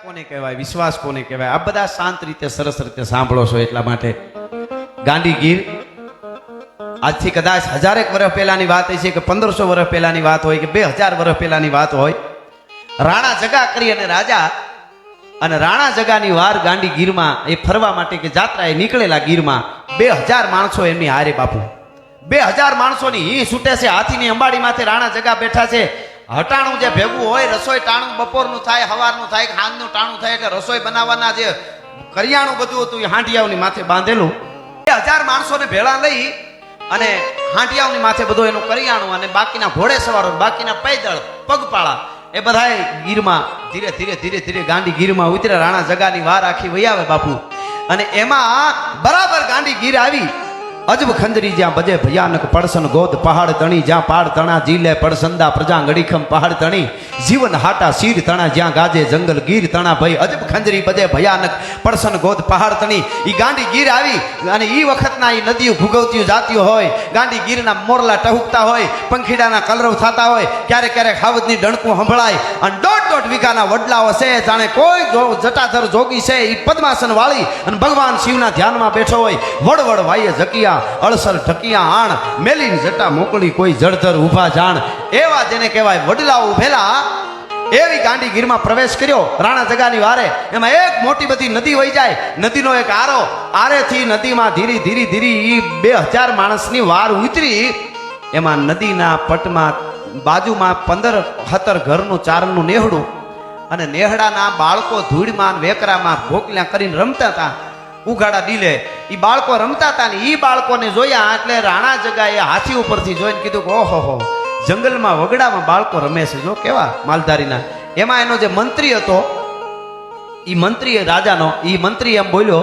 કોને કહેવાય, વિશ્વાસ કોને કહેવાય, આ બધા શાંત રીતે સરસ રીતે સાંભળો છો. એટલા માટે ગાંધીગીર આજથી કદાચ 1000 વર્ષ પહેલાની વાત છે કે 1500 વર્ષ પહેલાની વાત હોય કે 2000 વર્ષ પહેલાની વાત હોય, રાણા જગા કરી અને રાજા અને રાણા જગાની વાર ગાંધીગીરમાં એ ફરવા માટે કે જાત્રાએ નીકળેલા ગીરમાં 2000 માણસો એમની હારે બાપુ, 2000 માણસોની હી છૂટે છે. હાથીની અંબાડી માથે રાણા જગા બેઠા છે. હટાણું જે ભેગું હોય, રસોઈ ટાણું બપોરનું થાય, સવારનું થાય, સાંજનું ટાણું થાય, એટલે રસોઈ બનાવવાના જે કરિયાણું બધું હતું એ હાંડિયાઓની માથે બાંધેલું. 2000 માણસોને ભેળા લઈ અને હાંડિયાઓની માથે બધું એનું કરિયાણું અને બાકીના ઘોડે સવારો, બાકીના પૈદળ પગપાળા એ બધાય ગીરમાં ધીરે ધીરે ધીરે ધીરે ગાંધીગીરમાં ઉતર્યા. રાણા જગાની વાર આખી વહી આવે બાપુ. અને એમાં બરાબર ગાંધીગીર આવી. અજબ ખંજરી જ્યાં બજે ભયાનક પડસન ગોદ પહાડ તણી, જ્યાં પાડ તણા જીલે પડસંદા પ્રજા ગડીખમ પહાડ તણી, જીવન હાટા શીર તણા, જ્યાં ગાજે જંગલ ગીર તણા ભાઈ. અજબ ખંજરી બજે ભયાનક પડસન ગોદ પહાડ તણી. ઈ ગાંધીગીર આવી અને ઈ વખતના ઈ નદીઓ ભૂગવતી જાતીઓ હોય, ગાંધીગીરના મોરલા ટહુકતા હોય, પંખીડાના કલરવ થતા હોય, ક્યારેક ક્યારેક હાવજની ડણકું સંભળાય અને 1.5 વીઘાના વડલાઓ છે, જાણે કોઈ જટાધર જોગી છે ઈ પદ્માસન વાળી અને ભગવાન શિવના ધ્યાનમાં બેઠો હોય. વડવડ વાયે જકિયા અળસર ઠકિયા આણ, મેલીન જટા મોકલી કોઈ જળધર ઊભા જાણ. એવા જેને કહેવાય વડલાઓ ઉભેલા એવી ગાંધીગીરમાં પ્રવેશ કર્યો રાણા જગાની વારે. એમાં એક મોટી બધી નદી વહી જાય, નદીનો એક આરો, આરેથી નદીમાં ધીરી ધીરી ધીરી ઈ 2000 માણસની વાર ઉતરી. એમાં નદીના પટમાં બાજુમાં 15-17 ઘરનું ચારણનું નેહડું અને નેહડાના બાળકો ધૂળમાં વેકરામાં ભોકલ્યા કરીને રમતા હતા. ઉઘાડા ડીલે ઈ બાળકો રમતા હતા ને ઈ બાળકોને જોયા એટલે રાણા જગાએ હાથી ઉપરથી જોઈને કીધું કે ઓહો, જંગલમાં વગડામાં બાળકો રમે છે, જો કેવા માલધારીના. એમાં એનો જે મંત્રી હતો, ઈ મંત્રી રાજાનો, ઈ મંત્રી એમ બોલ્યો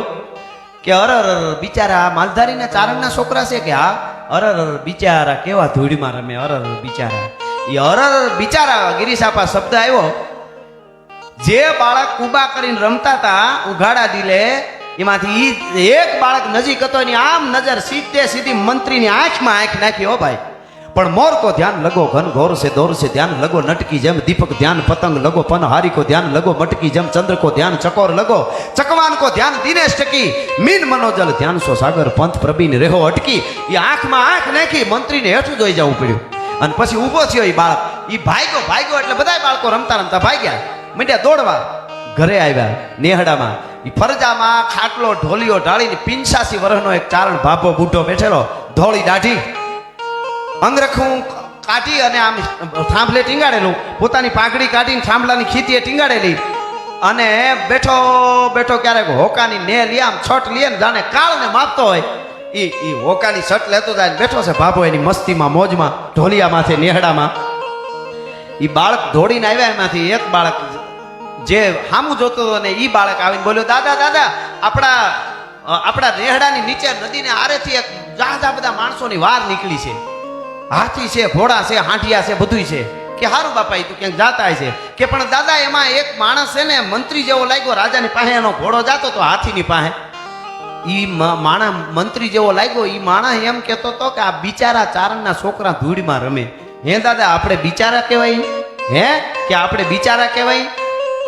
કે અરર બિચારા માલધારીના ચારણના છોકરા છે કે હા, અરર બિચારા કેવા ધૂળમાં રમે, અરર બિચારા. ઈ અરર બિચારા ગિરીશાપા શબ્દ આવ્યો. જે બાળક કુબા કરીને રમતા હતા ઉઘાડા ડીલે, એમાંથી એક બાળક નજીક હતો, એની આમ નજર સીધી મંત્રીની આંખમાં આંખ નાખી. હો ભાઈ, પણ મોર કો ધ્યાન લગો ઘન ઘોર સે દોર સે ધ્યાન લગો, નટકી જેમ દીપક ધ્યાન પતંગ લગો, પન હારી કો ધ્યાન લગો, મટકી જેમ ચંદ્ર કો ધ્યાન ચકોર લગો, ચકવાન કો ધ્યાન દિનેશ ટકી, મીન મનોજલ ધ્યાન સો સાગર પંથ પ્રબીન રેહો અટકી. એ આંખમાં આંખ નાખી મંત્રીને હેઠું જોઈ જવું પડ્યું. અને પછી ઊભો થયો એ બાળક, એ ભાગ્યો એટલે બધા બાળકો રમતા રમતા ભાગ્યા, મંડ્યા દોડવા. ઘરે આવ્યા નેહડામાં, ફરજામાં ખાટલો ઢોલિયો ઢાળીને 85 વર્ષનો એક ચારણ ભાભો બુઢો બેઠેલો, ધોળી દાઢી, અંગરખું કાઢી અને આમ થાંભલે ટીંગાડેલું, પોતાની પાઘડી કાઢીને થાંભલાની ખીતીએ ટીંગાડેલી અને બેઠો બેઠો ક્યારેક હોકાની ને લે આમ છટ લે ને જાણે કાળને માપતો હોય ઈ હોકાની છટ લેતો જાય બેઠો છે ભાભો એની મસ્તીમાં મોજમાં ઢોલિયા માથે નેહડામાં. ઈ બાળક દોડીને આવ્યા, એમાંથી એક બાળક જે હામું જોતો હતો ને ઈ બાળક આવીને બોલ્યો, દાદા દાદા આપણા નેહડાની નીચે નદીને આરેથી એક જાજા બધા માણસોની વાર નીકળી છે, હાથી છે, ઘોડા છે, હાંડિયા છે, બધું છે. કે હારું બાપા ઈ તું ક્યાંક જાતા છે કે પણ દાદા એમાં એક માણસ છે ને મંત્રી જેવો લાગ્યો, રાજાની પાસે એનો ઘોડો જાતો તો હાથીની પાસે, ઈ માણા મંત્રી જેવો લાગ્યો. ઈ માણા એમ કહેતો હતો કે આ બિચારા ચારણના છોકરા ધૂળમાં રમે. હે દાદા આપણે બિચારા કહેવાય? હે કે આપણે બિચારા કહેવાય?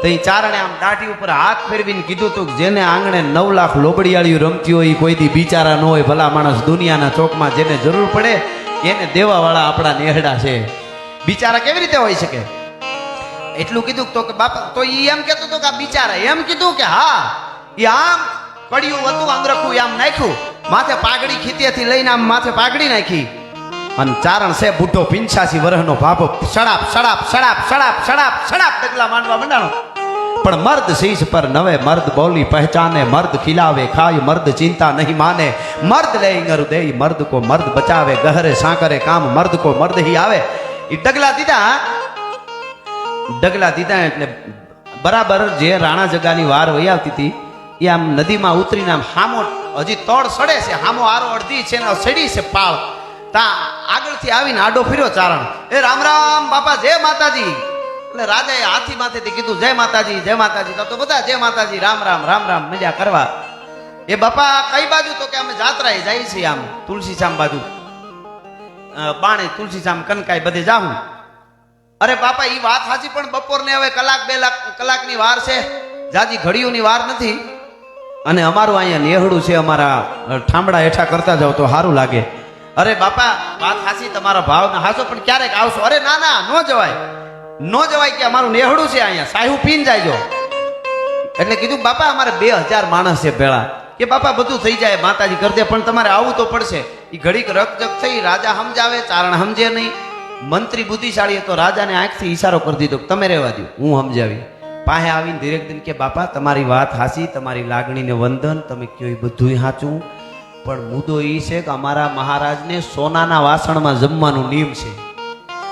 તો એ ચારણે આમ દાઢી ઉપર હાથ ફેરવીને કીધું તું જેને આંગણે 9 લાખ લોબડિયાળીઓ રમતી હોય એ કોઈ દી બિચારા ન હોય. ભલા માણસ દુનિયાના ચોકમાં જેને જરૂર પડે એને દેવાવાળા આપણા નેહડા છે, બિચારા કેવી રીતે હોઈ શકે? એટલું કીધું તો કે બાપા, તો ઈ એમ કહેતો હતો કે આ બિચારા, એમ કીધું કે હા. ઈ આમ કડિયું હતું, અંગરખું આમ નાખ્યું, માથે પાઘડી ખીતીથી લઈને આમ માથે પાઘડી નાખી અને ચારણ છે બુઢો 85 વર્ષનો ભાભો, સડાપ સડાપ સડાપ સડાપ સડાપ સડાપ ડગલા માંડવા મંડાણો. પણ મર્દ શીશ પર નવે મર્દ બોલી પહેચાને, મર્દ ખિલાવે ખાય મર્દ ચિંતા નહીં માને, મર્દ લે ઇંગર દે મર્દ કો મર્દ બચાવે, ગહરે સાંકરે કામ મર્દ કો મર્દ હી આવે. એ ડગલા દીધા એટલે બરાબર જે રાણા જગાની વાર વહી આવતી હતી એ આમ નદીમાં ઉતરીને આમ હામો હજી તળ સડે છે, હામો આરો અડધી છે ને સડી છે પાળ, તા આગળથી આવીને આડો ફર્યો ચારણ. એ રામ રામ બાપા, જય માતાજી. એટલે રાજાએ હાથી માથેથી કીધું જય માતાજી જય માતાજી. તો બધા જય માતાજી, રામ રામ રામ રામ મજા કરવા. એ બાપા કઈ બાજુ? તો કે અમે જાત્રાએ જાય છીએ આમ તુલસીશામ બાજુ, બાણે તુલસીશામ કનકાઈ બધે જાઉં. અરે બાપા ઈ વાત સાચી, પણ બપોરને હવે કલાક 2 કલાકની વાર છે, જાજી ઘડીઓની વાર નથી અને અમારું અહીંયા નેહડું છે, અમારા ઠામડા હેઠા કરતા જાવ તો સારું લાગે. અરે બાપા વાત હાસી, તમારા ભાવના હાસો, પણ ક્યારેક આવશો. અરે ના ના, નો જવાય, નો જવાય કે અમારું નેહડું છે અહીંયા, સાહેબ પીન જાયજો. એટલે કીધું બાપા અમારે 2000 માણસ છે ભેળા. કે બાપા બધું થઈ જાય, માતાજી કરી દે, પણ તમારે આવવું તો પડશે. એ ઘડીક રકજક થઈ, રાજા સમજાવે, ચારણ સમજે નહીં. મંત્રી બુદ્ધિશાળી હતો, રાજાને આંખથી ઈશારો કરી દીધો, તમે રહેવા દો, હું સમજાવી. પાસે આવીને ધીરેક દિન કે બાપા તમારી વાત હાસી, તમારી લાગણીને વંદન, તમે કયો એ બધું સાચું, પણ મુદ્દો એ છે કે અમારા મહારાજને સોનાના વાસણમાં જમવાનું નિયમ છે.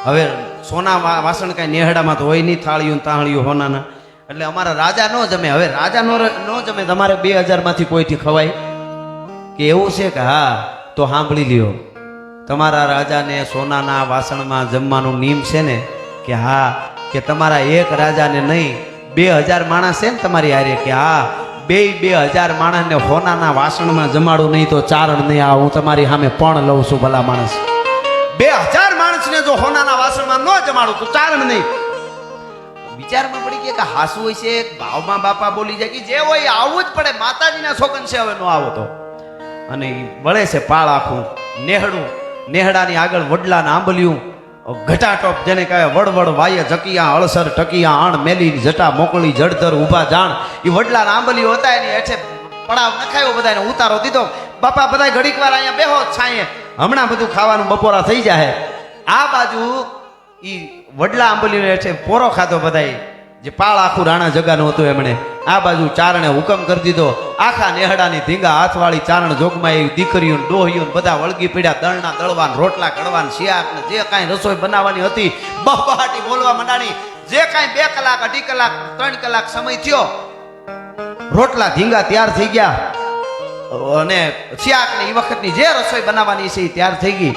હવે સોના વાસણ કાંઈ નેહડામાં તો હોય નહીં, થાળીઓ તાળીઓ સોનાના, એટલે અમારા રાજા ન જમે. હવે રાજા નો જમે, તમારે 2000 માંથી કોઈથી ખવાય કે એવું છે કે હા? તો સાંભળી લ્યો, તમારા રાજાને સોનાના વાસણમાં જમવાનું નિયમ છે ને? કે હા. કે તમારા એક રાજાને નહીં, 2000 માણસ છે ને તમારી હારે? કે હા. 2000 માણસને સોનાના વાસણમાં જમાડું નહીં તો ચારણ નહીં. આ હું તમારી સામે પણ લઉં છું, ભલા માણસ. 2000 માણસને જો સોનાના વાસણમાં ન જમાડું તો ચારણ નહીં. વિચારમાં પડી ગયા કે હાસુ હોય છે, ભાવમાં બાપા બોલી જાય કે જે હોય આવવું જ પડે, માતાજીના છોકન છે, હવે નો આવો તો. અને વળે છે પાળ આખું નેહડું, નેહડાની આગળ વડલાના આંબલિયું, ઘટાટોપ જેને કહેવાય, વડવડ વાય જકિયા અળસર ટકિયા આણ મેલી જટા મોકળી જડધર ઊભા જાણ. એ વડલાના આંબલિયું હતા, એની હેઠે પડાવ નખાયો, બધાને ઉતારો દીધો. બાપા બધા ઘડીક વાર અહીંયા બેહો છાંયે, હમણાં બધું ખાવાનું બપોરા થઈ જાય. આ બાજુ ઈ વડલા આંબલીને હેઠે પોરો ખાધો બધાય, જે પાળ આખું રાણા જગાનું હતું એમણે. આ બાજુ ચારણે હુકમ કરી દીધો, આખા નેહડાની ધીંગા હાથવાળી ચારણ જોગમાં એવી દીકરીઓ ડોહીઓ બધા વળગી પડ્યા, દળના દળવાન, રોટલા કડવાન, શિયાક ને જે કાંઈ રસોઈ બનાવવાની હતી બહાટી બોલવા મંડાણી. જે કાંઈ 2 કલાક 2.5 કલાક 3 કલાક સમય થયો, રોટલા ધીંગા તૈયાર થઈ ગયા અને શિયાક ને એ વખતની જે રસોઈ બનાવવાની છે એ તૈયાર થઈ ગઈ.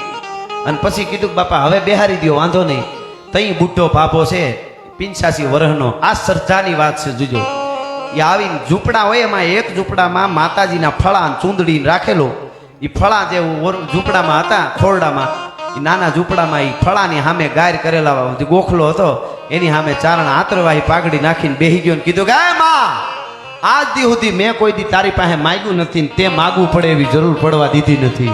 અને પછી કીધું બાપા હવે બેહારી દો, વાંધો નહીં. તઈ બુટ્ટો પાપો છે 85 વર્ષનો, આ શ્રદ્ધાની વાત છે. જોજો, એ આવીને ઝૂંપડા હોય, એમાં એક ઝૂંપડામાં માતાજીના ફળા ચૂંદડી રાખેલો. એ ફળા જે ઝૂંપડામાં હતા, ખોરડામાં, એ નાના ઝૂંપડામાં એ ફળાની સામે ગાયર કરેલા જે ગોખલો હતો, એની સામે ચારણ આતરવાહી પાઘડી નાખીને બેહી ગયો ને કીધું કે હે માં, આજ દી સુધી મેં કોઈ દી તારી પાસે માગ્યું નથી ને તે માગવું પડે એવી જરૂર પડવા દીધી નથી.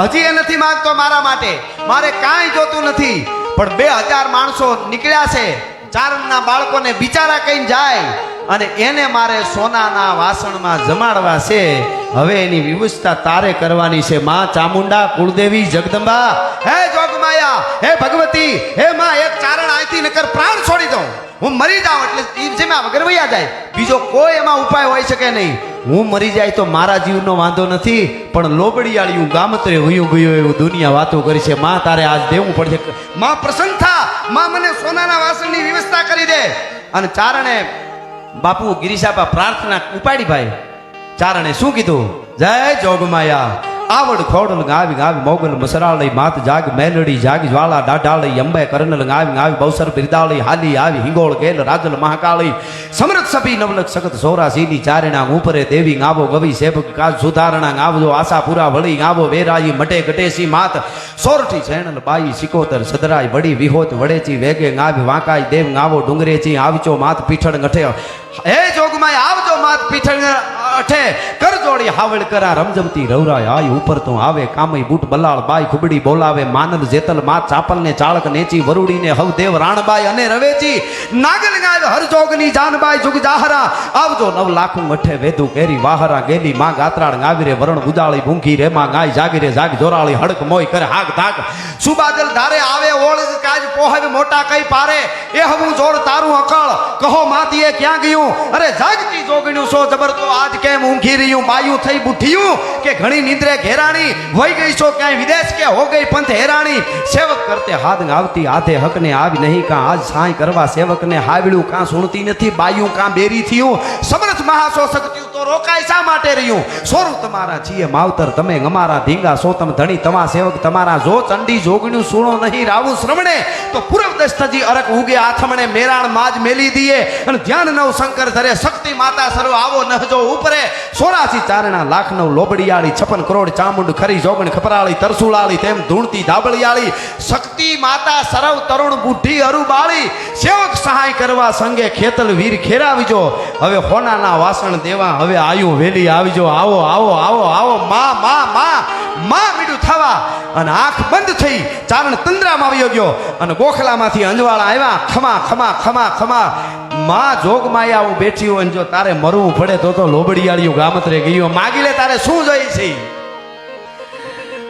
હજી એ નથી માંગતો મારા માટે, મારે કાંઈ જોતું નથી. પણ 2000 માણસો નીકળ્યા છે, ચારણના બાળકોને બિચારા કહીને જાય અને એને મારે સોનાના વાસણમાં જમાડવા છે. હવે એની વ્યવસ્થા તારે કરવાની છે. માં ચામુંડા, કુળદેવી, જગદંબા, હે જોગમાયા, હે ભગવતી, હે માં, એક ચારણ અહીંથી નકર પ્રાણ છોડી દઉં, હું મરી જાઉં એટલે ઈ જેમાં વગર વયા જાય, બીજો કોઈ એમાં ઉપાય હોઈ શકે નહીં. હું મરી જાય તો મારા જીવનો વાંધો નથી, પણ લોબડિયાળિયું ગામત્રે હુયું ગયું એવું દુનિયા વાતો કરી છે. માં તારે આજ દેવું પડશે. માં પ્રસન્ન થા, માં મને સોનાના વાસણની વ્યવસ્થા કરી દે. અને ચારણે બાપુ ગિરીશાબા પ્રાર્થના ઉપાડી. ભાઈ ચારણે શું કીધું? જય જોગમાયા, આવડ ખોડલ ગાવી ગાવી મોગલ મસરાળી માત જાગ મેલડી જાગ જ્વાળા ડાઢાળી અંબે કરનલ ગાવી ગાવી બૌસર બિરદાળી હાલી આવી હિંગોળ ગેલ રાજલ મહાકાળી સમરથ સભી નવલક સખત સોરાસીની ચારણા ઉપરે દેવી ગાવો ગવી સેવક કાજ સુધારણા ગાવજો આશાપુરા વળી ગાવો વેરાઈ મટે ગટેસી માત સોરઠી છેણલ બાઈ સિકોતર સદરાઈ વડી વિહોત વડેચી વેગે ગાવી વાંકાઈ દેવ ગાવો ડુંગરેચી આવજો માત પીઠળ ગઠે. હે જોગમાય આવજો માત પીઠળ અઠે કર જોડી હાવળ કરા રમજમતી રવરાય આઈ ઉપર તો આવે કામઈ બૂટ બલાળ બાઈ ખુબડી બોલાવે માનલ જેતલ માત ચાપલ ને ચાળક નેચી વરુડીને હવદેવ રાણબાઈ અને રવેચી નાગલ ગાય હરજોગની જાનબાઈ જુગ જાહરા આવજો 9 લાખું મઠે વેદુ કેરી વાહરા ગેલી માં ગાત્રાળ ગાવીરે વરણ ઉદાળી ભૂંખી રે માં ગાય જાગીરે જાગ જોરાળી હડક મોય કરે હાક ધાક સુબાદલ ધારે આવે ઓળ કાજ પોહવે મોટા કઈ પારે એ હવું જોર તારું અકળ કહો માતીએ ક્યાં ગયું? અરે જાગતી જોગણ્યું સો જબર તો આજ કેમ ઊંઘી રહ્યું? બાયું થઈ બુઠિયું કે ઘણી નિંદ્રે ઘેરાણી વહી ગઈ છો ક્યાંય વિદેશ કે હો ગઈ પંથ હેરાણી? સેવક કરતે હાથ આવતી આધે હકને આવી નહીં કાં આજ સાંય કરવા સેવકને હાવડ્યું કાં સુણતી નથી બાયું કાં બેરી થયું સમરથ મહાસો શક્તિયું તો રોકાય શા માટે રહ્યું? સોરું તમારા છીએ માવતર તમે અમારા ધીંગા સોતમ ધણી તમા સેવક તમારા જો ચંડી જોગણ્યું સુણો નહીં રાવું શ્રવણે તો પૂર્વ દસ્તજી અરક ઉગે આથમણે મેરાણ માજ મેલી દીએ અને ધ્યાન નવ શંકર ધરે શક્તિ માતા સર્વ આવો નહજો ઉપરે 84 ચારણા લાખ નવ લોબડિયાળી 56 કરોડ ચામુંડ ખરી જોગણ ખપરાળી તરસુલાળી તેમ ધૂણતી ધાબળિયાળી શક્તિ માતા સર્વ તરુણ બુદ્ધિ અરુબાળી સેવક સહાય કરવા સંગે ખેતલ વીર ખેરાવીજો હવે હોનાના વાસણ દેવા હવે આયુ વેલી આવીજો આવો આવો આવો આવો માં માં માં માં મીડું થવા અને આંખ બંધ થઈ ચારણ તંદ્રામાં આવ્યો ગયો અને ગોખલામાંથી અંજવાળા આવ્યા ખમા ખમા ખમા ખમા માં જોગમાયા હું બેઠી હોય જો તારે મરવું પડે તો લોબડિયાળીયું ગામત્રે ગયો માગી લે તારે શું જોઈ છે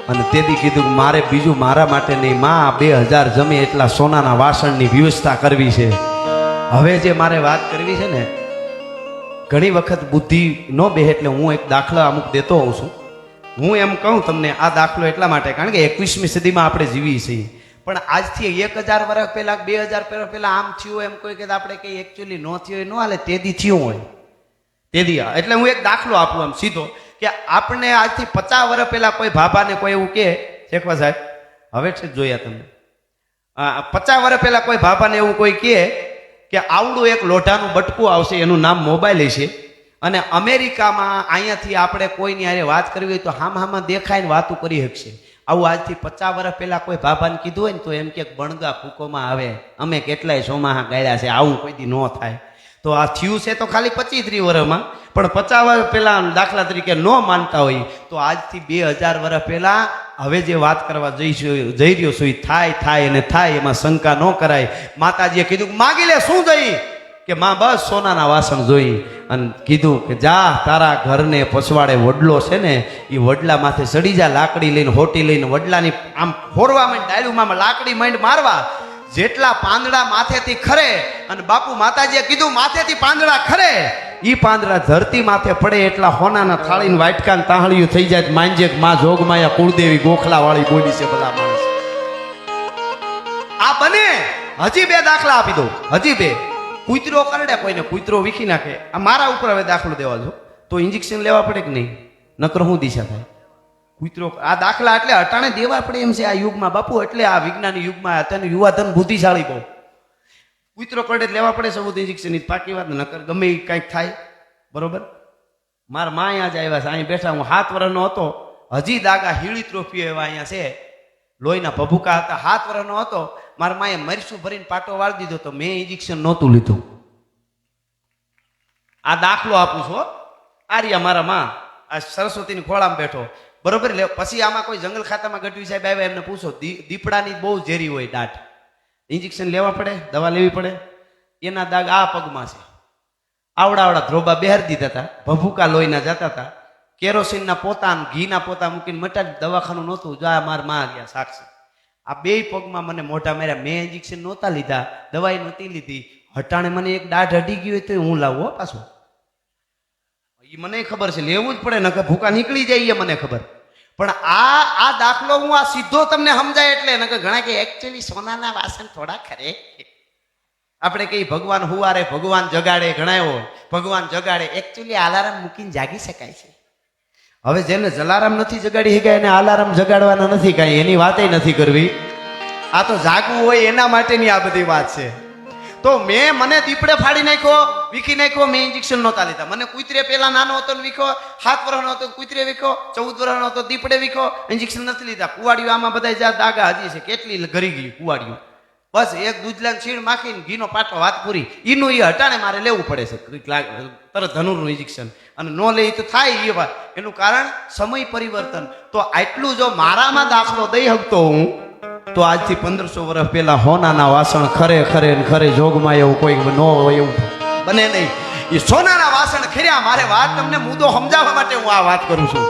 અને તેથી કીધું મારે બીજું મારા માટે નહીં માં 2000 જમે એટલા સોનાના વાસણની વ્યવસ્થા કરવી છે હવે જે મારે વાત કરવી છે ને ઘણી વખત બુદ્ધિ ન બે એટલે હું એક દાખલા અમુક દેતો હોઉં છું હું એમ કહું તમને આ દાખલો એટલા માટે કારણ કે 21મી સદીમાં આપણે જીવી છીએ પણ આજથી 1000 વર્ષ પહેલા 2000 વર્ષ પહેલા આમ થયું એમ કોઈ કે આપણે કંઈ એકચ્યુઅલી ન થયું ન હાલે તેદી થયું હોય તેદી એટલે હું એક દાખલો આપું આમ સીધો કે આપણે આજથી 50 વર્ષ પહેલા કોઈ ભાભાને કોઈ એવું કહે શેખવા સાહેબ હવે છે જોયા તમને 50 વર્ષ પહેલા કોઈ ભાભાને એવું કોઈ કહે કે આવડું એક લોઢાનું બટકું આવશે એનું નામ મોબાઈલ છે અને અમેરિકામાં અહીંયાથી આપણે કોઈની હારે વાત કરવી હોય તો હામાં દેખાઈને વાતું કરી શકશે આવું આજથી 50 વર્ષ પહેલા કોઈ ભાભાને કીધું હોય ને તો એમ કે બણગા ફૂકોમાં આવે અમે કેટલાય સોમાહા ગાળ્યા છે આવું કોઈ દી ન થાય તો આ થયું છે તો ખાલી 25-30 વર્ષમાં પણ 50 વર્ષ પહેલા દાખલા તરીકે ન માનતા હોય તો આજથી 2000 વર્ષ પહેલા હવે જે વાત કરવા જઈ રહ્યો છું એ થાય અને થાય એમાં શંકા ન કરાય માતાજીએ કીધું માગી લે શું જઈ કે માં બસ સોનાના વાસણ જોઈ અને કીધું કે જા તારા ઘરને પછવાડે વડલો છે ને એ વડલા માથે ચડી જા લાકડી લઈને હોટી લઈને વડલાની આમ ફોરવા માંડ ડાળુમાં લાકડી માંડ મારવા જેટલા પાંદડા માથેથી ખરે અને બાપુ માતાજીએ કીધું માથેથી પાંદડા ખરે ઈ પાંદડા ધરતી માથે પડે એટલા હોનાના થાળીને વાટકા ને તાહળિયું થઈ જાય માંજે માં જોગમાયા કુળદેવી ગોખલા વાળી બોલી છે ભલા માણસ આ બને હજી 2 દાખલા આપી દઉં હજી 2 કૂતરો કરડે કોઈને કૂતરો વીખી નાખે આ મારા ઉપર હવે દાખલો દેવા જો તો ઇન્જેક્શન લેવા પડે કે નહીં નકર હું દિશા થાય કૂતરો આ દાખલા એટલે અટાણે દેવા પડે એમ છે આ યુગમાં બાપુ એટલે આ વિજ્ઞાની યુગમાં અત્યારનું યુવાધન બુદ્ધિશાળી બહુ કૂતરો કરડે લેવા પડે સૌથી ઇન્જેક્શન પાકી વાત નકર ગમે કંઈક થાય બરોબર મારા માં અહીંયા જ આવ્યા છે અહીં બેઠા હું 7 વર્ષનો હતો હજી દાગા હીળી ત્રોફીઓ એવા અહીંયા છે લોહીના ભભૂકા હતા 7 વર્ષનો હતો મારા માએ મરસું ભરીને પાટો વાળી દીધો તો મેં ઇન્જેક્શન નહોતું લીધું આ દાખલો આપું છું આ રહ્યા મારા માં આ સરસ્વતીની ખોળામાં બેઠો બરોબર પછી આમાં કોઈ જંગલ ખાતામાં ગઢવી સાહેબ આવ્યા એમને પૂછો દીપડાની બહુ ઝેરી હોય દાઢ ઇન્જેક્શન લેવા પડે દવા લેવી પડે એના દાગ આ પગમાં છે આવડા ધ્રોબા બહાર દીધા હતા ભભૂકા લોહીના જતા હતા કેરોસીનના પોતા ઘીના પોતા મૂકીને મટાડી દવાખાનું નહોતું જા માર માં ગયા સાક્ષી આ 2 પગમાં મને મોઢા માર્યા મેં ઇન્જેક્શન નહોતા લીધા દવાઈ નહોતી લીધી હટાણે મને એક દાઢ અડી ગઈ હોય તો હું લાવું પાછું એ મને ખબર છે લેવું જ પડે નકર ભૂકા નીકળી જાય એ મને ખબર પણ આ દાખલો હું આ સીધો તમને સમજાય એટલે નકર ઘણા કે એકચ્યુઅલી સોનાના વાસણ થોડા ખરે આપણે કઈ ભગવાન હુવારે ભગવાન જગાડે ઘણા ભગવાન જગાડે એકચ્યુઅલી અલાર્મ મૂકીને જાગી શકાય છે હવે જેને જલારામ નથી જગાડી શકાય એને અલાર્મ જગાડવાના નથી કાંઈ એની વાતે નથી કરવી આ તો જાગવું હોય એના માટેની આ બધી વાત છે તો મને દીપડે ફાડી નાખ્યો વીખી નાખ્યો મેં ઇન્જેક્શન નહોતા લીધા મને કૂતરે પેલા નાનો હતો વીખો 7 વર્ષનો હતો કૂતરે વીખો 14 વર્ષનો હતો દીપડે વીખો ઇન્જેક્શન નથી લીધા કુવાડીઓ આમાં બધા જ્યાં દાગા હજી છે કેટલી ઘરી ગઈ કુવાડીઓ બસ એક દૂધલાને છીણ માખીને ઘીનો પાટો વાત પૂરી એનું એ હટાણે મારે લેવું પડે છે તરત ધનુરનું ઇન્જેક્શન અને ન લે તો થાય એ વાત એનું કારણ સમય પરિવર્તન તો આટલું જો મારામાં દાખલો દઈ શકતો હું તો આજથી 1500 વર્ષ પહેલા હોનાના વાસણ ખરે જોગમાં એવું કોઈ ન હોય એવું બને નહીં એ સોનાના વાસણ ખર્યા મારે વાત તમને મુદ્દો સમજાવવા માટે હું આ વાત કરું છું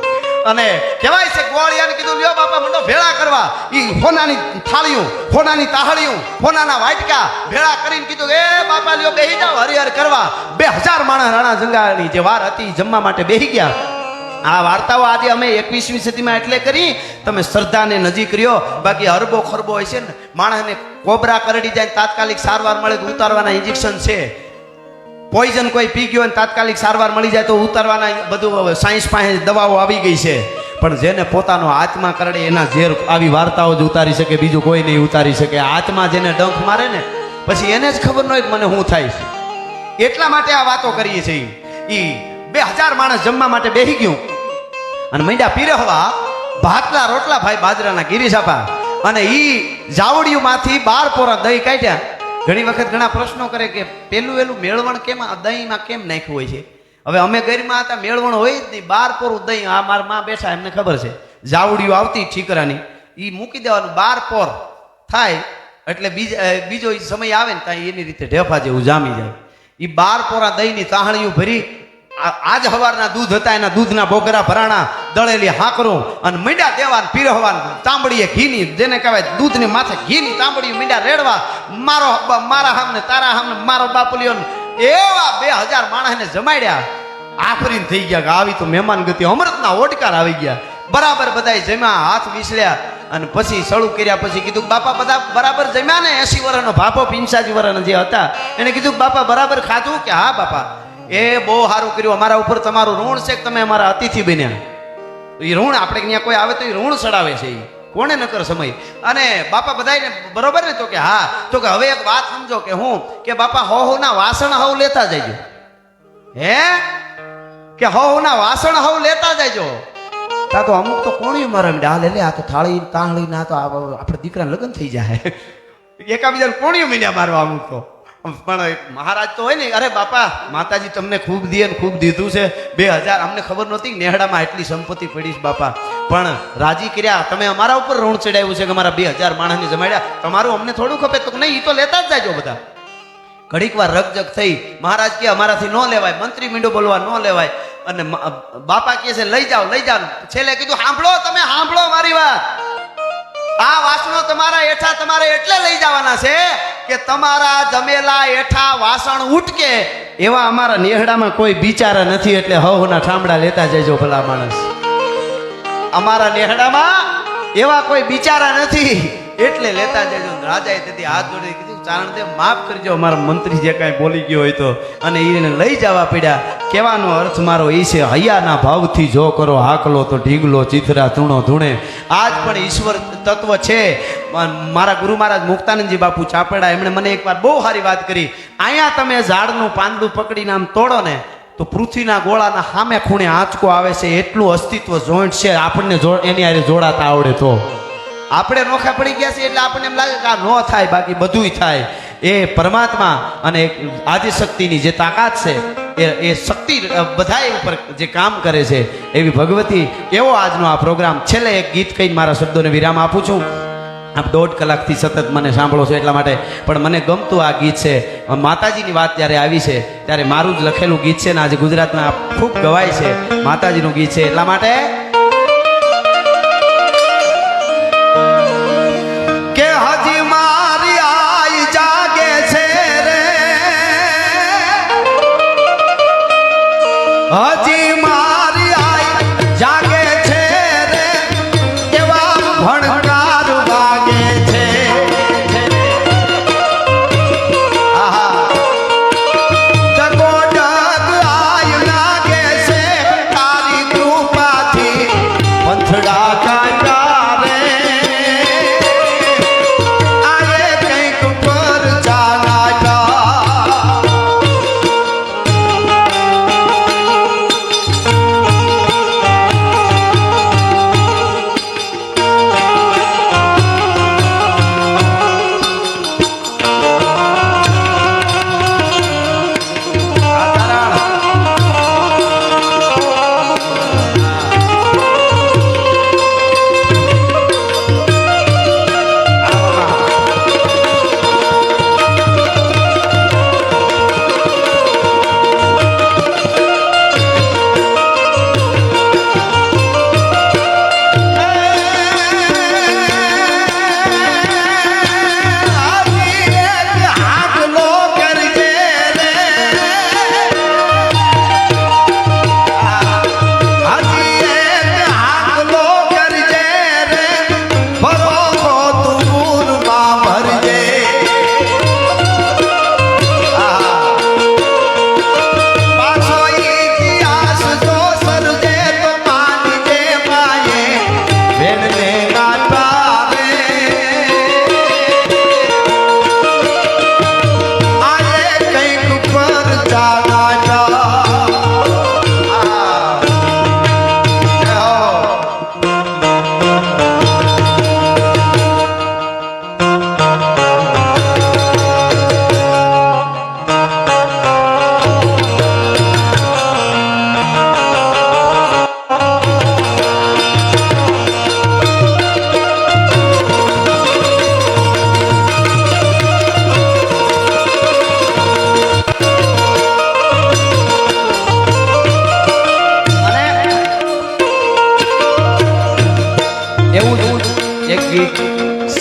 અને કહેવાય છે ગોળિયાને કીધું લ્યો બાપા મંડો ભેળા કરવા ઈ હોનાની થાળીઓ હોનાની તાહળીઓ હોનાના વાટકા ભેળા કરીને કીધું એ બાપા લ્યો બેહી જાવ હરિહર કરવા 2000 માણસ રાણા જંગાની જે વાર હતી જમવા માટે બેહી ગયા આ વાર્તાઓ આજે અમે 21મી સદીમાં એટલે કરી તમે શ્રદ્ધાને નજીક રહ્યો બાકી અરબો ખરબો હોય છે ને માણસને કોબરા કરડી જાય તાત્કાલિક સારવાર મળે તો ઉતારવાના ઇન્જેક્શન છે પોઈઝન કોઈ પી ગયો અને તાત્કાલિક સારવાર મળી જાય તો ઉતારવાના બધું સાયન્સ પાસે દવાઓ આવી ગઈ છે પણ જેને પોતાનો આત્મા કરડે એના ઝેર આવી વાર્તાઓ જ ઉતારી શકે, બીજું કોઈ નહીં ઉતારી શકે. આત્મા જેને ડંખ મારે ને પછી એને જ ખબર ન હોય કે મને શું થાય છે. એટલા માટે આ વાતો કરીએ છીએ. એ 2000 માણસ જમવા માટે બેસી ગયું અને મંડ્યા પીરહવા ભાતલા રોટલા ભાઈ બાજરાના ગિરીશાપા, અને ઈ જાવડીઓમાંથી 12 પોરા દહીં કાઢ્યા. ઘણી વખત ઘણા પ્રશ્નો કરે કે પેલું મેળવણ કેમ દહીંમાં કેમ નાખ્યું હોય છે. હવે અમે ગરીમાં હતા, મેળવણ હોય જ નહીં, 12 પોરું દહીં. આ મારા માં બેઠા, એમને ખબર છે. જાવડીઓ આવતી ઠીકરાની, એ મૂકી દેવાનું, 12 પોર થાય એટલે બીજો સમય આવે ને ત્યાં એની રીતે ઢેફા જેવું જામી જાય. એ 12 પોરા દહીંની તાહણીઓ ભરી આજ હવારના દૂધ હતા એના દૂધના બોગરા ભરાણા, દળેલી હાકરું અને મીંડા દેવાન પીરહવાન, તાંબડીએ ઘીની, જેને કહેવાય દૂધની માથે ઘીની તાંબડીઓ મીંડા રેડવા, મારા હામને તારા હામને મારો બાપુલિયો, એવા 2000 માણસને જમાડ્યા. આફરીન થઈ ગયા કે આવી તો મહેમાન ગતિ, અમૃતના ઓડકાર આવી ગયા. બરાબર બધાય જમ્યા, હાથ વિસળ્યા અને પછી સળું કર્યા. પછી કીધું બાપા બધા બરાબર જમ્યા ને? 80 વર્ષનો ભાપો 85 વર્ષના જે હતા એને કીધું બાપા બરાબર ખાધું? કે હા બાપા. એ બહુ સારું કર્યું, અમારા ઉપર તમારું ઋણ છે કે તમે અમારા અતિથિ બન્યા. એ ઋણ આપણે ત્યાં કોઈ આવે તો એ ઋણ ચડાવે છે, એ કોને નકર સમય. અને બાપા બધાને બરોબર ને? તો કે હા. તો કે હવે એક વાત સમજો કે હું કે બાપા હો ના વાસણ હવ લેતા જજો. હે કે હો ના વાસણ હવ લેતા જજો. તા તો અમુક તો કોણી મારા ડાલ લે, આ તો થાળી તાંહળી ના તો આપણે દીકરા લગ્ન થઈ જાય, એકાબીજાને કોણીઓ મીંડ્યા મારવા અમુક તો. પણ મહારાજ તો હોય ને, અરે બાપા માતાજી તમને ખૂબ દીએ ને ખૂબ દીધું છે. 2000 અમને ખબર નહોતી નેહડામાં એટલી સંપત્તિ પડી છે બાપા, પણ રાજી કર્યા. તમે અમારા ઉપર ઋણ ચડાવ્યું છે કે અમારા 2000 માણસને જમાડ્યા, તમારું અમને થોડું ખપે? તો નહીં, એ તો લેતા જ જાજો બધા. ઘડીક વાર રકજક થઈ. મહારાજ કે અમારાથી ન લેવાય, મંત્રી મીંડો બોલવા ન લેવાય. અને બાપા કહે છે લઈ જાઓ લઈ જાઓ. છેલ્લે કીધું સાંભળો, તમે સાંભળો મારી વાત. આ વાસણો તમારા એઠા તમારે એટલે લઈ જવાના છે કે તમારા જમેલા એઠા વાસણ ઉટકે એવા અમારા નેહડામાં કોઈ બિચારા નથી, એટલે હવના ઠામડા લેતા જજો ભલા માણસ. અમારા નેહડામાં એવા કોઈ બિચારા નથી એટલે લેતા જજો. રાજાએ તેથી હાથ જોડી કીધું ચારણદેવ માફ કરજો, અમારા મંત્રી જે કાંઈ બોલી ગયો હોય તો. અને એને લઈ જવા પડ્યા. કહેવાનો અર્થ મારો એ છે, હૈયાના ભાવથી જો કરો હાકલો તો ઢીગલો ચિથરા ધૂણો ધૂણે. આજ પણ ઈશ્વર તત્વ છે. મારા ગુરુ મહારાજ મુક્તાનંદજી બાપુ ચાપેડા, એમણે મને એકવાર બહુ સારી વાત કરી. અહીંયા તમે ઝાડનું પાંદડું પકડીને આમ તોડો ને તો પૃથ્વીના ગોળાના સામે ખૂણે આંચકો આવે છે, એટલું અસ્તિત્વ જોઈન્ટ છે. આપણને એની હારે જોડાતા આવડે તો. આપણે નોખા પડી ગયા છીએ એટલે આપણને એમ લાગે કે આ ન થાય, બાકી બધુંય થાય. એ પરમાત્મા અને આદિશક્તિની જે તાકાત છે એ શક્તિ બધા ઉપર જે કામ કરે છે એવી ભગવતી. એવો આજનો આ પ્રોગ્રામ. છેલ્લે એક ગીત કહીને મારા શબ્દોને વિરામ આપું છું. આપ 1.5 કલાકથી સતત મને સાંભળો છો એટલા માટે, પણ મને ગમતું આ ગીત છે. માતાજીની વાત જ્યારે આવી છે ત્યારે મારું જ લખેલું ગીત છે ને આજે ગુજરાતમાં ખૂબ ગવાય છે. માતાજીનું ગીત છે એટલા માટે કે હજી મારી આઈ જાગે છે રે, હજી મારી આઈ જાગે છે રે, એવા ભણકાર વાગે છે. આહા જગો જગ આય લાગે છે, તારી કૃપાથી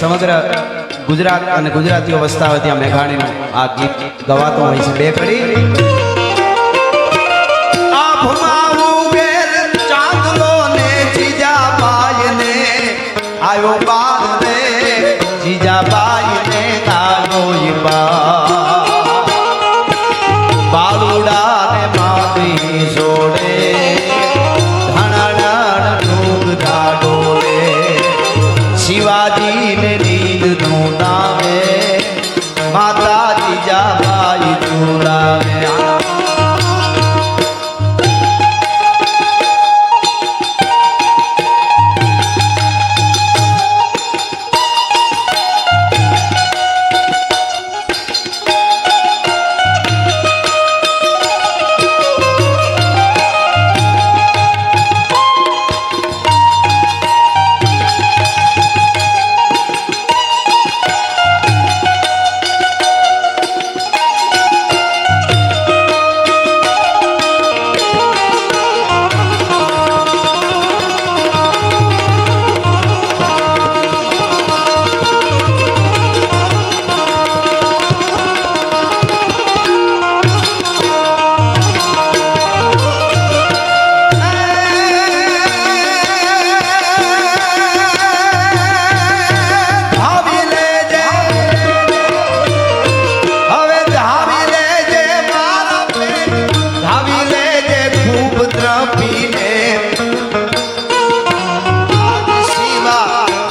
સમગ્ર ગુજરાત અને ગુજરાતીઓ વસતા હોય ત્યાં મેઘાણીનું આ ગીત ગવાતો હોય છે. બે કડી આયો બાર રે જીજાબાઈ ને તારોઈ બાળુડા ને માગી જોડે ધણડણ ઢૂંગ ગાડોડે શિવાજી ને નીંદ નું નામે માતા જીજાબાઈ જોડાવે.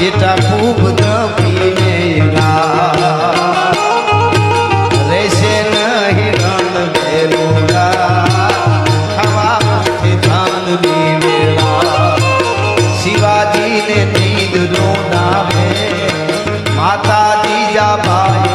જેટા ખૂબ દ્રપીને રેશે નહીં રણ વેલુડા હવાથી ધાનની વેળા શિવાજીને નીંદ નો નામે માતા જીજાબાઈ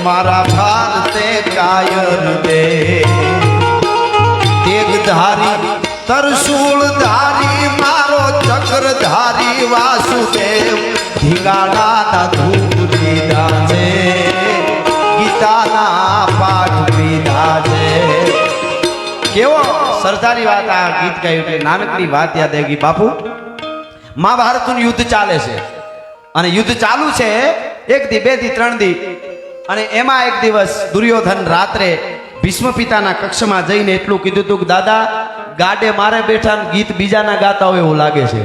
મારા ભારતે કાયર દે તેગધારી તરસૂળ ધારી મારો ચક્રધારી વાસુદેવ ધીંગાણાના ધૂપ લીધા છે ગીતાના પાઠ લીધા છે. કેવો સરદારી વાત આ ગીત ગાયું એટલે નાનકડી વાત યાદ આવી બાપુ. મહાભારતનું યુદ્ધ ચાલે છે અને યુદ્ધ ચાલુ છે 1 દી 2 દી 3 દી અને એમાં એક દિવસ દુર્યોધન રાત્રે ભીષ્મ પિતાના કક્ષમાં જઈને એટલું કીધું હતું કે દાદા ગાડે મારે બેઠા ગીત બીજાના ગાતા હોય એવું લાગે છે.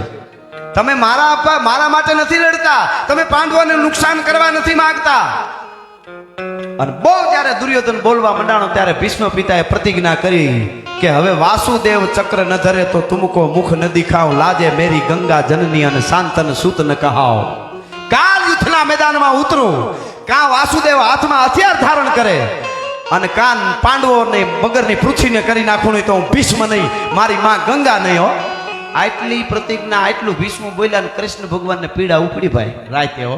તમે મારા માટે નથી લડતા, તમે પાંડવોને નુકસાન કરવા નથી માંગતા. અને બહુ જ્યારે દુર્યોધન બોલવા મંડાણો ત્યારે ભીષ્મ પિતાએ પ્રતિજ્ઞા કરી કે હવે વાસુદેવ ચક્ર ન ધરે તો તુમકો મુખ ન દિખાવ લાજે મેરી ગંગા જનની અને શાંતન સૂત ન કહાવ. કાલ યુદ્ધના મેદાનમાં ઉતરું, કા વાસુદેવ હાથમાં હથિયાર ધારણ કરે અને કાન પાંડવોને મગરની પૃથ્વીને કરી નાખું નહીં તો હું ભીષ્મ નહીં, મારી માં ગંગા નહીં હો. આટલી પ્રતિજ્ઞા આટલું ભીષ્મ બોલ્યા ને કૃષ્ણ ભગવાનને પીડા ઉપડી ભાઈ રાતે હો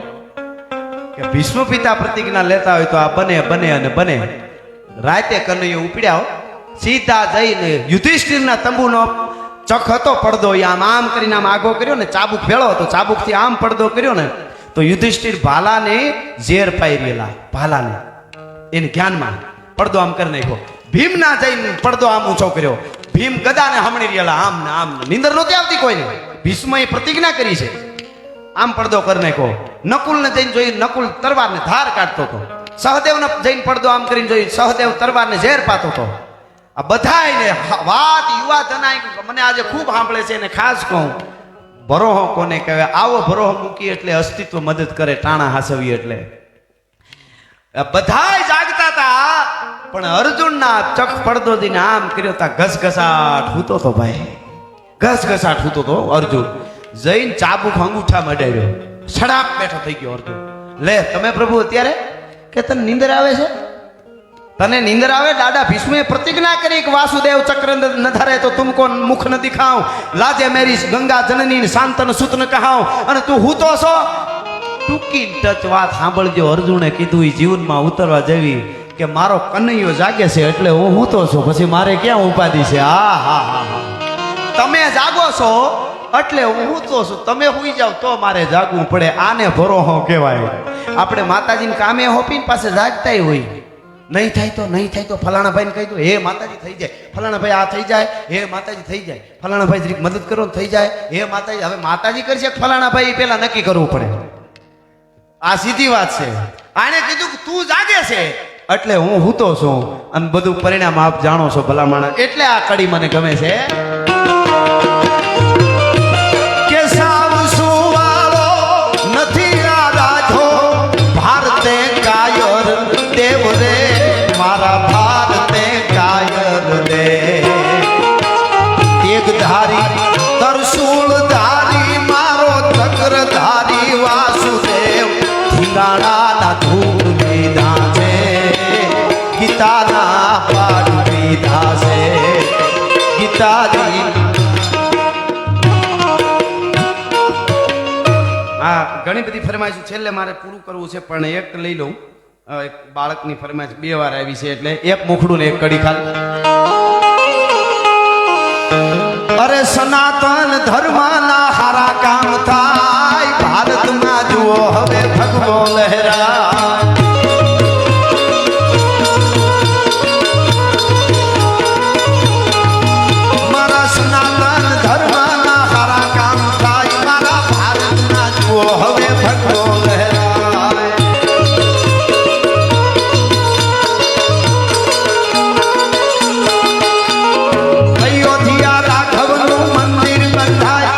કે ભીષ્મ પિતા પ્રતિજ્ઞા લેતા હોય તો આ બને બને અને બને. રાતે કનૈયો ઉપડ્યા હો, સીધા જઈને યુધિષ્ઠિરના તંબુનો ચખ હતો પડદો, એ આમ કરીને આમ આગો કર્યો ને, ચાબુક ભેળો હતો, ચાબુકથી આમ પડદો કર્યો ને તો યુધિષ્ઠિર ભાલાને ઝેર પાઈ રહેલા, ભાલાને એને જ્ઞાનમાં પડદો આમ કરી નાખ્યો. ભીમના જઈને પડદો આમ ઊંચો કર્યો, ભીમ ગદાને હમણી રહેલા, આમ ને આમ. નીંદર નહોતી આવતી કોઈને. ભીષ્મએ પ્રતિજ્ઞા કરી છે, આમ પડદો કરી નાખ્યો. નકુલને જઈને જોઈ, નકુલ તરવારને ધાર કાઢતો હતો. સહદેવને જઈને પડદો આમ કરીને જોઈ, સહદેવ તરવારને ઝેર પાતો હતો. આ બધાયને વાત યુવા જનાય મને આજે ખૂબ સાંભળે છે. અને ખાસ કહું, ભરોહો કોને કહેવાય? આવો ભરોહો મૂકી એટલે અસ્તિત્વ મદદ કરે, ટાણા હાસવી એટલે. બધાય જાગતા હતા, પણ અર્જુનના ચક પડદો દઈને આમ કર્યો તા ઘસઘસાટ હૂતો તો ભાઈ, ઘસઘસાટ હૂતો તો અર્જુન. જઈને ચાબુક અંગૂઠા મડાવ્યો, સડાપ બેઠો થઈ ગયો અર્જુન. લે તમે પ્રભુ અત્યારે કે તને નીંદર આવે છે? તને નીંદર આવે? દાદા ભીષ્મે પ્રતિજ્ઞા કરી કે વાસુદેવ ચક્ર ન ધરે તો તુમકો મુખ ન દિખાઉં, લાજે મેરી ગંગા જનની શાંતન સુત ન કહાઉં, અને તું હૂતો છો? ટૂંકી ટચ વાત સાંભળજો. અર્જુને કીધું એ જીવનમાં ઉતરવા જેવી કે મારો કનૈયો જાગે છે એટલે હું હૂતો છું, પછી મારે ક્યાં ઉપાધિ છે? હા હા હા હા, તમે જાગો છો એટલે હું હૂતો છું, તમે હુઈ જાવ તો મારે જાગવું પડે. આને ભરોહો કહેવાય. આપણે માતાજીને કામે હોપીને પાસે જાગતા હોય, નહીં થાય તો નહીં થાય તો ફલાણા ભાઈને કહી દો, હે માતાજી થઈ જાય, ફલાણા ભાઈ આ થઈ જાય, હે માતાજી થઈ જાય, ફલાણા ભાઈ જરીક મદદ કરો થઈ જાય, હે માતાજી. હવે માતાજી કરશે કે ફલાણા ભાઈ પેલા નક્કી કરવું પડે. આ સીધી વાત છે. આને કીધું કે તું જાગે છે એટલે હું હૂતો છું, અને બધું પરિણામ આપ જાણો છો ભલા માણસ. એટલે આ કડી મને ગમે છે. કે સાવ સુવાળો નથી આ રાજો, ભારતે કાયર દેવ રે, મારા ભારતે કાયર દે. એક ધારી તરસૂળ ધારી મારો ચક્ર ધારી વાસુદેવ, ધીંગાણાના ધૂપ લીધા છે, ગીતાના પાઠ લીધા છે, ગીતાજી. હા, ઘણી બધી ફરમાઈશ છેલ્લે મારે પૂરું કરવું છે, પણ એક લઈ લઉં. એક બાળકની ફરમાઈશ 2 વાર આવી છે એટલે એક મુખડું ને એક કડી ખાલી. અરે સનાતન ધર્મના હારા કામ થાય, ભારતમાં જુઓ હવે ભગવો લહેરાય. મારા સનાતન ધર્મના હારા કામ થાય, મારા ભારતમાં જુઓ હવે ભગવો લહેરાય. અયોધ્યા રાઘવનું મંદિર બંધાય,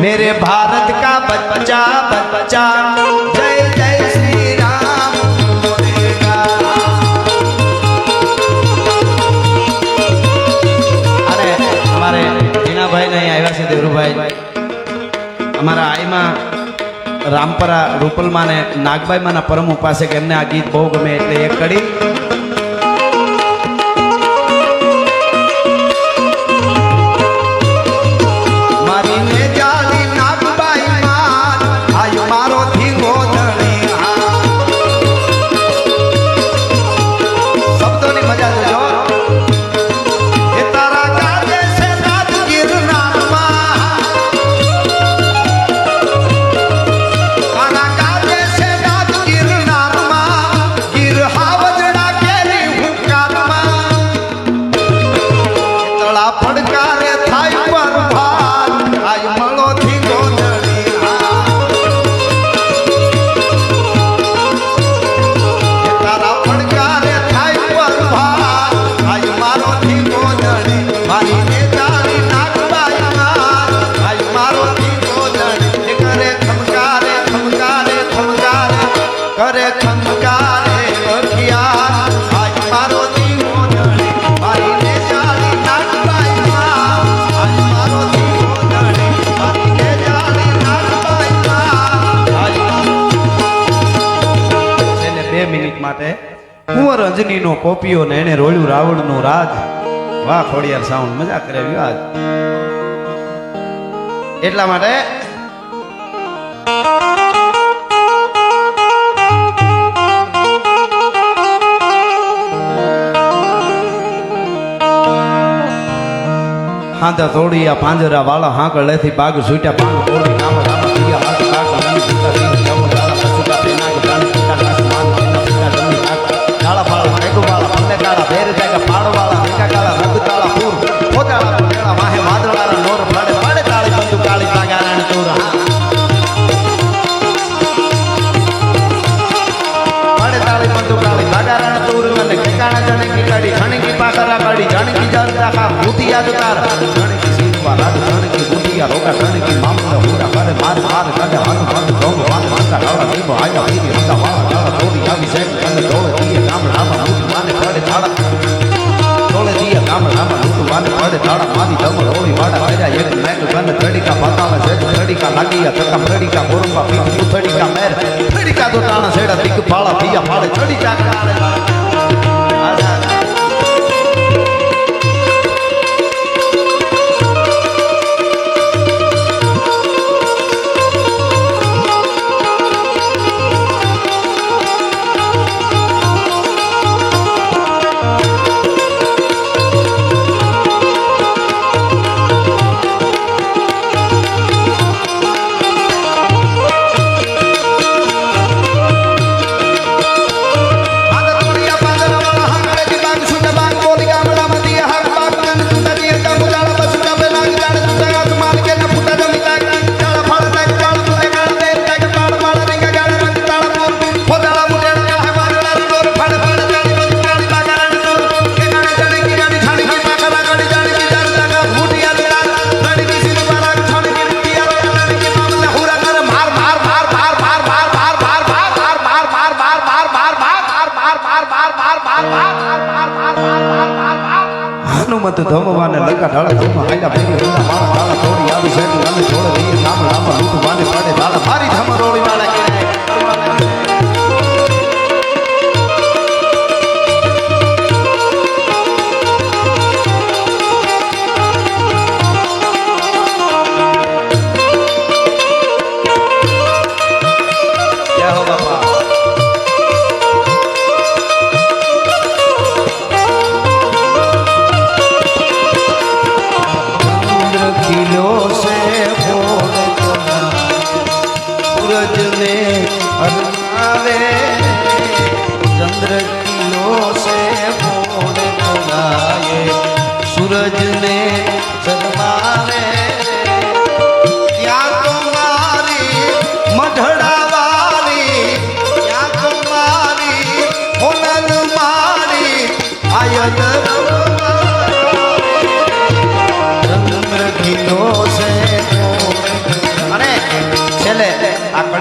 मेरे भारत का बच्चा बच्चा जय जय श्री राम बोलेगा। अरे हमारे जीना भाई नहीं आया से देवरू भाई हमारा आई में रामपरा रूपल माने नागबाई माना परम उपासक एमने आ गीत बहु गमे એટલે એક કડી મારી ને જાલી નાગબાઈ માન આયો મારો ધીંગો ધણી શબ્દોની મજા જોજો એ તારા ગાજે છે નાદ ગિરનારમાં કુંવર અંજની નો કોપીઓ ને એને રોળ્યું રાવણ નું રાજ વાહ ખોડિયાર સાઉન્ડ મજા કરે આજ એટલા માટે હાંધા તોડિયા પાંજરા વાળા હાંકળ લેથી બાગ છૂટ્યા પાંગ તોડી નામ રામ દિયા હાથ કાક રામ પિતા દિન જમ દાડા પછુટા પેના ગાન પિતા કાસ માન પિતા જમી કાક કાળા પાળા રેગુ વાળા પલ્લે કાળા ભેર જાગા પાડ વાળા મેકા કાળા રગ કાળા પૂર ખોદાળા પુણેલા વાહે વાદળાના નોર ફાડે પાડે તાળી બંદુ કાળી પાગારાણ ચોર પાડે તાળી બંદુ કાળી પાગારાણ ચોર અને કેકાણા જણે કી કાડી ઘણી પાખરા કાડી જાણકી જાનતા કા ભૂતિયા જતાર ઘણી સીવા રાજ ઘણી ભૂતિયા રોકા ઘણી મામલા હુડા કરે માર માર કાડે હાથ હાથ ડોંગ વાન માતા કાળા દીવો આયા વીરી હતા વાળા કાળા તોડી આવી સેક અને ડોળે દીએ ગામ રામા લૂટ માને પડે તાળા ડોળે દીએ ગામ રામા લૂટ માને પડે તાળા મારી દમ રોળી વાડા કર્યા એક મેક ગન ચડીકા પાતામાં સેજ ચડીકા લાગીયા તકા ચડીકા બોરંબા પીઠ ચડીકા મેર ચડીકા તો તાણા સેડા દીક પાળા પિયા પાડે ચડીકા કાળે હનુમત ધમવાને લગા ઢાળા ધમવા આયલા ભેરી હોના માળા ઢાળા તોડી આવી સેટી અને છોડે દીએ નામ રામ લૂટ વાને પાડે ઢાળા મારી ધમ રોળી વાળા કે सूरज ने शर्मावे क्या तुम्हारी मढ़ड़ा वाली क्या तुम्हारी होनल मारी आयत रंग मृगियों से